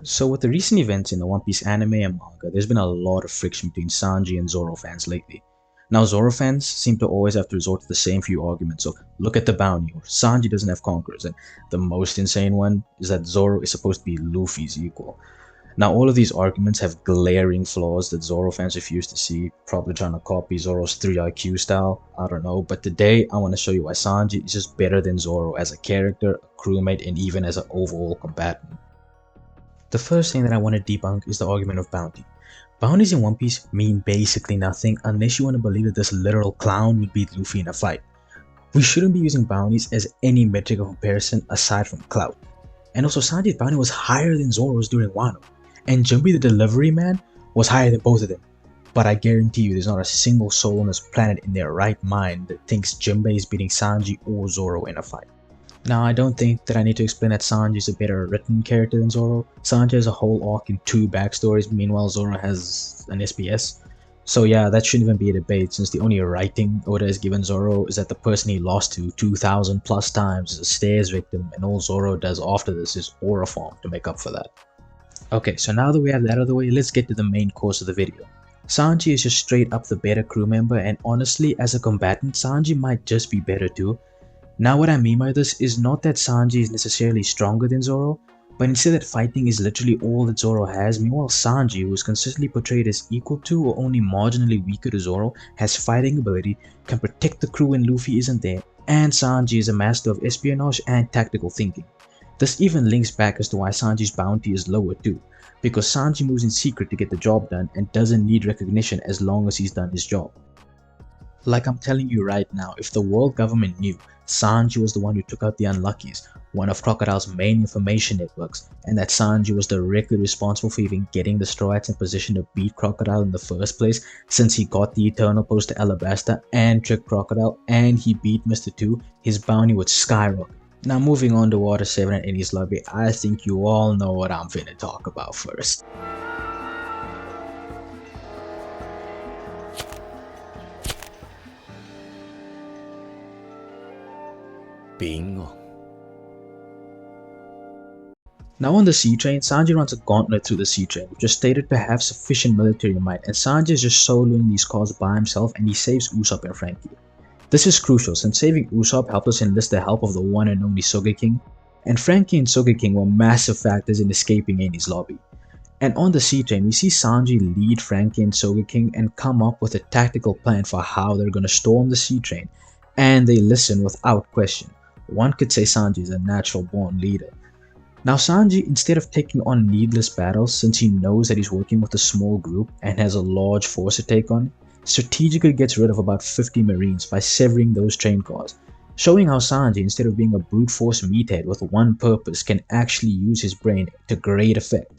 So with the recent events in the One Piece anime and manga, there's been a lot of friction between Sanji and Zoro fans lately. Now Zoro fans seem to always have to resort to the same few arguments of look at the bounty or Sanji doesn't have conquerors, and the most insane one is that Zoro is supposed to be Luffy's equal. Now all of these arguments have glaring flaws that Zoro fans refuse to see, probably trying to copy Zoro's 3 IQ style, I don't know, but today I want to show you why Sanji is just better than Zoro as a character, a crewmate, and even as an overall combatant. The first thing that I want to debunk is the argument of bounty. Bounties in One Piece mean basically nothing unless you want to believe that this literal clown would beat Luffy in a fight. We shouldn't be using bounties as any metric of comparison aside from clout. And also Sanji's bounty was higher than Zoro's during Wano, and Jinbe the delivery man was higher than both of them. But I guarantee you there's not a single soul on this planet in their right mind that thinks Jinbe is beating Sanji or Zoro in a fight. Now, I don't think that I need to explain that Sanji is a better written character than Zoro. Sanji has a whole arc and 2 backstories, meanwhile Zoro has an SPS. So yeah, that shouldn't even be a debate since the only writing Oda has given Zoro is that the person he lost to 2,000 plus times is a stairs victim, and all Zoro does after this is aura form to make up for that. Okay, so now that we have that out of the way, let's get to the main course of the video. Sanji is just straight up the better crew member, and honestly, as a combatant, Sanji might just be better too. Now what I mean by this is not that Sanji is necessarily stronger than Zoro, but instead that fighting is literally all that Zoro has. Meanwhile Sanji, who is consistently portrayed as equal to or only marginally weaker to Zoro, has fighting ability, can protect the crew when Luffy isn't there, and Sanji is a master of espionage and tactical thinking. This even links back as to why Sanji's bounty is lower too, because Sanji moves in secret to get the job done and doesn't need recognition as long as he's done his job. Like I'm telling you right now, if the world government knew Sanji was the one who took out the Unluckies, one of Crocodile's main information networks, and that Sanji was directly responsible for even getting the Straw Hats in position to beat Crocodile in the first place, since he got the Eternal Post to Alabasta and tricked Crocodile and he beat Mr. 2, his bounty would skyrocket. Now moving on to Water 7 and Enies Lobby, I think you all know what I'm finna talk about first. Bingo. Now on the sea train, Sanji runs a gauntlet through the sea train, which is stated to have sufficient military might, and Sanji is just soloing these cars by himself and he saves Usopp and Frankie. This is crucial since saving Usopp helped us enlist the help of the one and only Sogeking, and Frankie and Sogeking were massive factors in escaping Enies Lobby. And on the sea train, we see Sanji lead Frankie and Sogeking and come up with a tactical plan for how they're gonna storm the sea train, and they listen without question. One could say Sanji is a natural born leader. Now Sanji, instead of taking on needless battles since he knows that he's working with a small group and has a large force to take on, strategically gets rid of about 50 marines by severing those train cars, showing how Sanji, instead of being a brute force meathead with one purpose, can actually use his brain to great effect.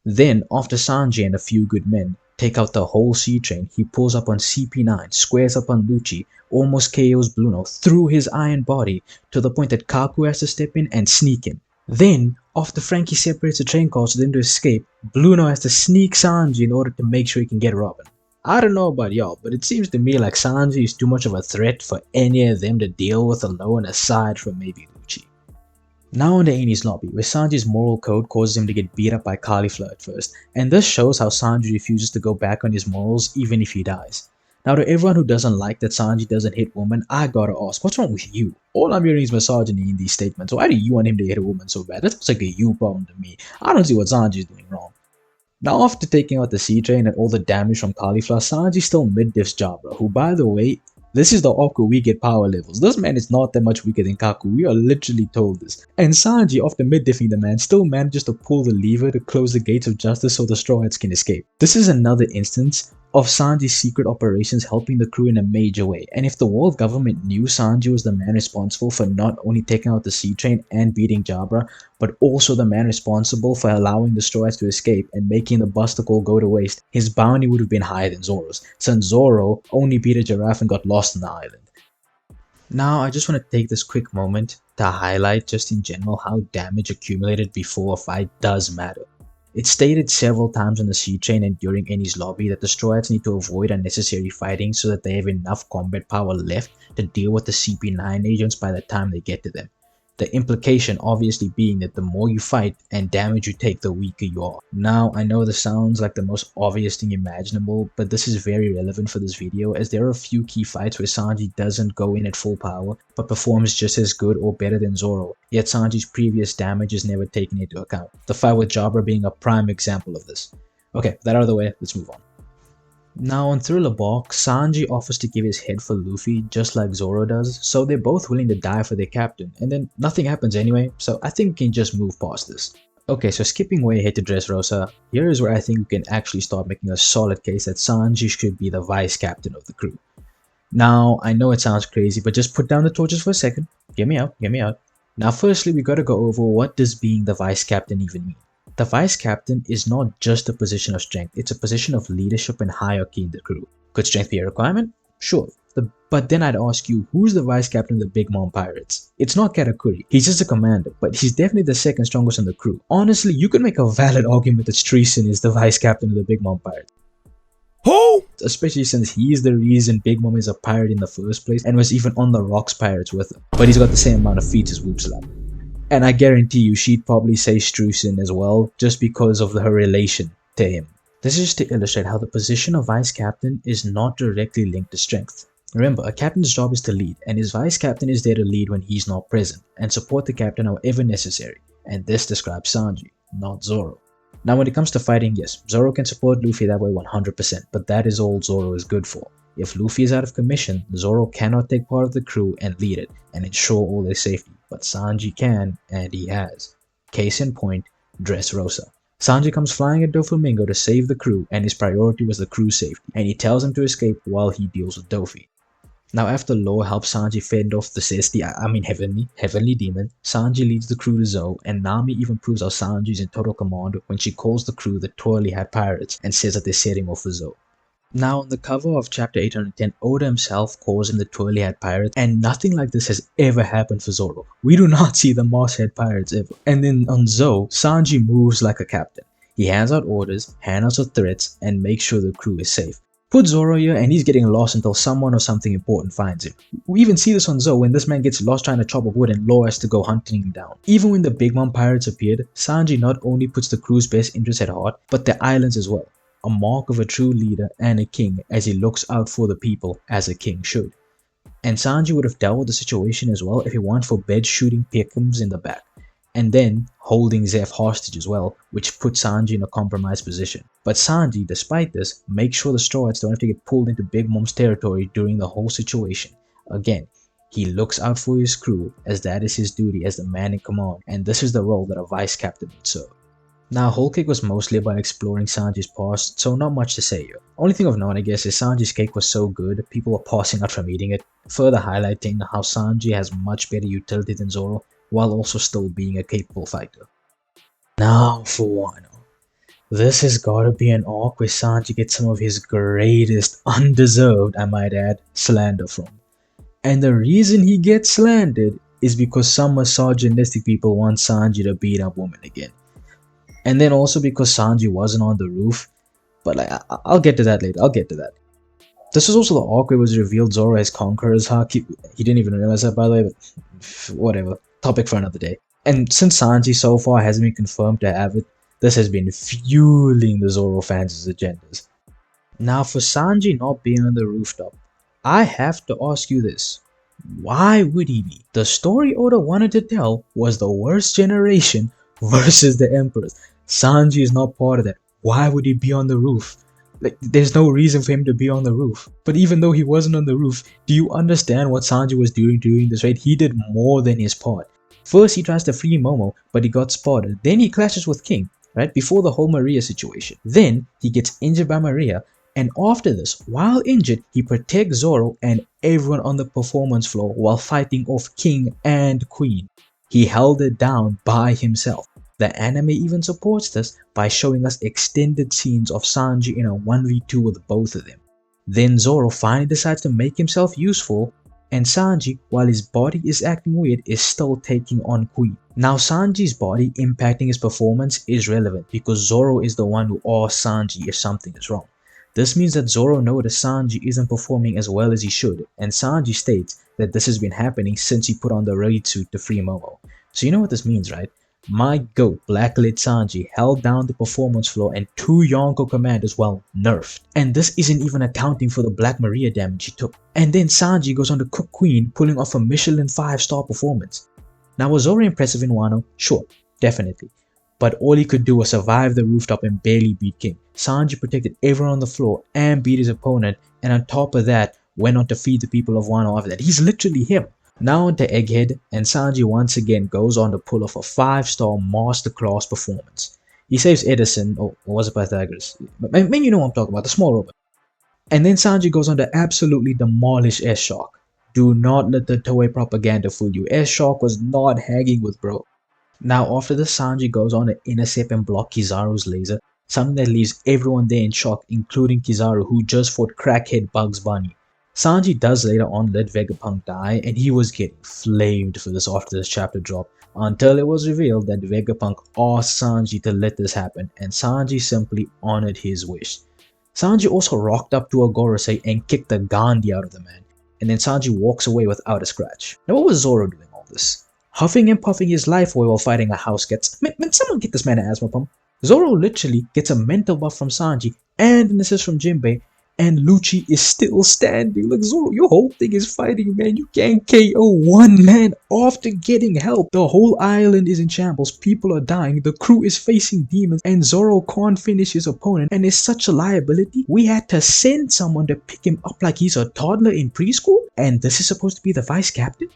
Then, after Sanji and a few good men take out the whole sea train, he pulls up on CP9, squares up on Lucci, almost KOs Bluno through his iron body to the point that Kaku has to step in and sneak him. Then, after Frankie separates the train cars for them to escape, Bluno has to sneak Sanji in order to make sure he can get Robin. I don't know about y'all, but it seems to me like Sanji is too much of a threat for any of them to deal with alone aside from maybe Lucci. Now on the Enies Lobby, where Sanji's moral code causes him to get beat up by Cauliflower at first, and this shows how Sanji refuses to go back on his morals even if he dies. Now to everyone who doesn't like that Sanji doesn't hit women, I gotta ask, what's wrong with you? All I'm hearing is misogyny in these statements. Why do you want him to hit a woman so bad? That looks like a you problem to me. I don't see what Sanji's doing wrong. Now after taking out the sea train and all the damage from Cauliflower, Sanji still mid-diffs Jabra, who by the way, this is the arc where we get power levels. This man is not that much weaker than Kaku, we are literally told this. And Sanji, after mid-diffing the man, still manages to pull the lever to close the gates of justice so the Straw Hats can escape. This is another instance of Sanji's secret operations helping the crew in a major way, and if the world government knew Sanji was the man responsible for not only taking out the sea train and beating Jabra, but also the man responsible for allowing the Straw Hats to escape and making the Busticle go to waste, his bounty would have been higher than Zoro's, since Zoro only beat a giraffe and got lost on the island. Now I just want to take this quick moment to highlight just in general how damage accumulated before a fight does matter. It's stated several times on the sea train and during Enies Lobby that the Straw Hats need to avoid unnecessary fighting so that they have enough combat power left to deal with the CP9 agents by the time they get to them. The implication obviously being that the more you fight and damage you take, the weaker you are. Now, I know this sounds like the most obvious thing imaginable, but this is very relevant for this video as there are a few key fights where Sanji doesn't go in at full power, but performs just as good or better than Zoro, yet Sanji's previous damage is never taken into account. The fight with Jabra being a prime example of this. Okay, that out of the way, let's move on. Now on Thriller Bark, Sanji offers to give his head for Luffy just like Zoro does, so they're both willing to die for their captain, and then nothing happens anyway, so I think we can just move past this. Okay, so skipping way ahead to Dressrosa, here is where I think we can actually start making a solid case that Sanji should be the vice captain of the crew. Now, I know it sounds crazy, but just put down the torches for a second. Get me out, get me out. Now firstly, we gotta go over what does being the vice captain even mean. The vice captain is not just a position of strength, it's a position of leadership and hierarchy in the crew. Could strength be a requirement? Sure. But then I'd ask you, who's the vice captain of the Big Mom Pirates? It's not Katakuri, he's just a commander, but he's definitely the second strongest in the crew. Honestly, you could make a valid argument that Streisand is the vice captain of the Big Mom Pirates. Who? Especially since he's the reason Big Mom is a pirate in the first place and was even on the Rocks Pirates with him. But he's got the same amount of feats as Whoopslap. And I guarantee you she'd probably say Streisand as well, just because of her relation to him. This is just to illustrate how the position of vice captain is not directly linked to strength. Remember, a captain's job is to lead, and his vice captain is there to lead when he's not present, and support the captain however necessary. And this describes Sanji, not Zoro. Now when it comes to fighting, yes, Zoro can support Luffy that way 100%, but that is all Zoro is good for. If Luffy is out of commission, Zoro cannot take part of the crew and lead it, and ensure all their safety. But Sanji can, and he has. Case in point, Dressrosa. Sanji comes flying at Doflamingo to save the crew, and his priority was the crew's safety, and he tells him to escape while he deals with Dofi. Now after Law helps Sanji fend off the heavenly demon, Sanji leads the crew to Zou, and Nami even proves how Sanji is in total command when she calls the crew the Twirly Hat Pirates and says that they're setting off for Zou. Now on the cover of chapter 810, Oda himself calls him the Twirly Hat Pirates, and nothing like this has ever happened for Zoro. We do not see the Mosshead Pirates ever. And then on Zou, Sanji moves like a captain. He hands out orders, handles out threats, and makes sure the crew is safe. Put Zoro here and he's getting lost until someone or something important finds him. We even see this on Zou when this man gets lost trying to chop up wood and Law has to go hunting him down. Even when the Big Mom Pirates appeared, Sanji not only puts the crew's best interests at heart, but their islands as well. A mark of a true leader and a king, as he looks out for the people as a king should. And Sanji would have dealt with the situation as well if it weren't for Bed shooting Pickums in the back, and then holding Zeph hostage as well, which put Sanji in a compromised position. But Sanji, despite this, makes sure the Straw Hats don't have to get pulled into Big Mom's territory during the whole situation. Again, he looks out for his crew, as that is his duty as the man in command, and this is the role that a vice captain would serve. Now, Whole Cake was mostly about exploring Sanji's past, so not much to say here. Only thing of note, I guess, is Sanji's cake was so good, people were passing out from eating it, further highlighting how Sanji has much better utility than Zoro, while also still being a capable fighter. Now for Wano. This has gotta be an arc where Sanji gets some of his greatest, undeserved, I might add, slander from. And the reason he gets slandered is because some misogynistic people want Sanji to beat up women again. And then also because Sanji wasn't on the roof, but I'll get to that later, This was also the arc where it was revealed Zoro has Conqueror's Hack. He didn't even realize that, by the way, but whatever, topic for another day. And since Sanji so far hasn't been confirmed to have it, this has been fueling the Zoro fans' agendas. Now for Sanji not being on the rooftop, I have to ask you this. Why would he be? The story Oda wanted to tell was the worst generation versus the Emperors. Sanji is not part of that. Why would he be on the roof? There's no reason for him to be on the roof. But even though he wasn't on the roof, do you understand what Sanji was doing during this raid? He did more than his part. First he tries to free Momo, but he got spotted. Then he clashes with King, right, before the whole Maria situation. Then he gets injured by Maria, and after this, while injured, he protects Zoro and everyone on the performance floor while fighting off King and Queen. He held it down by himself. The anime even supports this by showing us extended scenes of Sanji in a 1v2 with both of them. Then Zoro finally decides to make himself useful, and Sanji, while his body is acting weird, is still taking on Queen. Now Sanji's body impacting his performance is relevant because Zoro is the one who asks Sanji if something is wrong. This means that Zoro noticed Sanji isn't performing as well as he should, and Sanji states that this has been happening since he put on the raid suit to free Momo. So you know what this means, right? My goat, Blacklit Sanji, held down the performance floor and 2 Yonko commanders, well, nerfed. And this isn't even accounting for the Black Maria damage he took. And then Sanji goes on to cook Queen, pulling off a Michelin 5-star performance. Now was Zoro impressive in Wano? Sure, definitely. But all he could do was survive the rooftop and barely beat King. Sanji protected everyone on the floor and beat his opponent, and on top of that, went on to feed the people of Wano after that. He's literally him. Now onto Egghead, and Sanji once again goes on to pull off a 5-star masterclass performance. He saves Edison, or was it Pythagoras? But man, you know what I'm talking about, the small robot. And then Sanji goes on to absolutely demolish S-Shark. Do not let the Toei propaganda fool you. S-Shark was not hanging with bro. Now after this, Sanji goes on to intercept and block Kizaru's laser, something that leaves everyone there in shock, including Kizaru, who just fought crackhead Bugs Bunny. Sanji does later on let Vegapunk die, and he was getting flamed for this after this chapter drop, until it was revealed that Vegapunk asked Sanji to let this happen, and Sanji simply honored his wish. Sanji also rocked up to a Gorosei and kicked the Gandhi out of the man, and then Sanji walks away without a scratch. Now what was Zoro doing all this? Huffing and puffing his life away while fighting a house gets. Man, someone get this man an asthma pump. Zoro literally gets a mental buff from Sanji and an assist from Jinbei, and Lucci is still standing. Like, Zoro, your whole thing is fighting, man. You can't KO one man after getting help. The whole island is in shambles. People are dying. The crew is facing demons, and Zoro can't finish his opponent and is such a liability. We had to send someone to pick him up like he's a toddler in preschool, and this is supposed to be the vice captain?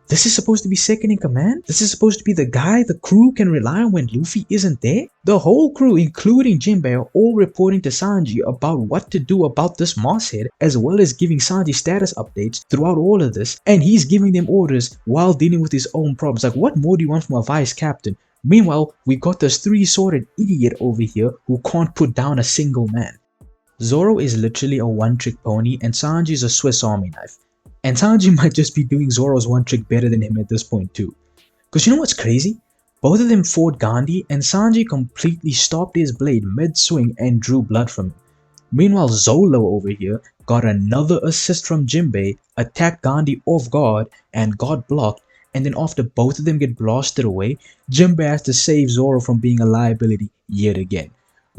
This is supposed to be second in command? This is supposed to be the guy the crew can rely on when Luffy isn't there? The whole crew, including Jinbei, are all reporting to Sanji about what to do about this Mosshead, as well as giving Sanji status updates throughout all of this, and he's giving them orders while dealing with his own problems. Like, what more do you want from a vice captain? Meanwhile, we got this 3-sworded idiot over here who can't put down a single man. Zoro is literally a one-trick pony, and Sanji is a Swiss Army knife. And Sanji might just be doing Zoro's one trick better than him at this point too. Cause you know what's crazy? Both of them fought Gandhi, and Sanji completely stopped his blade mid-swing and drew blood from him. Meanwhile, Zolo over here got another assist from Jinbei, attacked Gandhi off guard and got blocked, and then after both of them get blasted away, Jinbei has to save Zoro from being a liability yet again.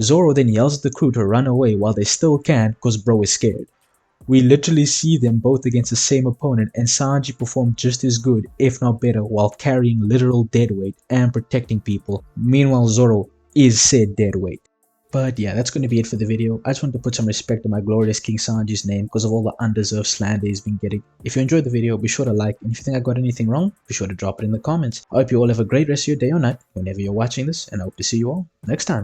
Zoro then yells at the crew to run away while they still can cause bro is scared. We literally see them both against the same opponent, and Sanji performed just as good, if not better, while carrying literal deadweight and protecting people. Meanwhile, Zoro is said deadweight. But yeah, that's going to be it for the video. I just wanted to put some respect on my glorious King Sanji's name because of all the undeserved slander he's been getting. If you enjoyed the video, be sure to like, and if you think I got anything wrong, be sure to drop it in the comments. I hope you all have a great rest of your day or night whenever you're watching this, and I hope to see you all next time.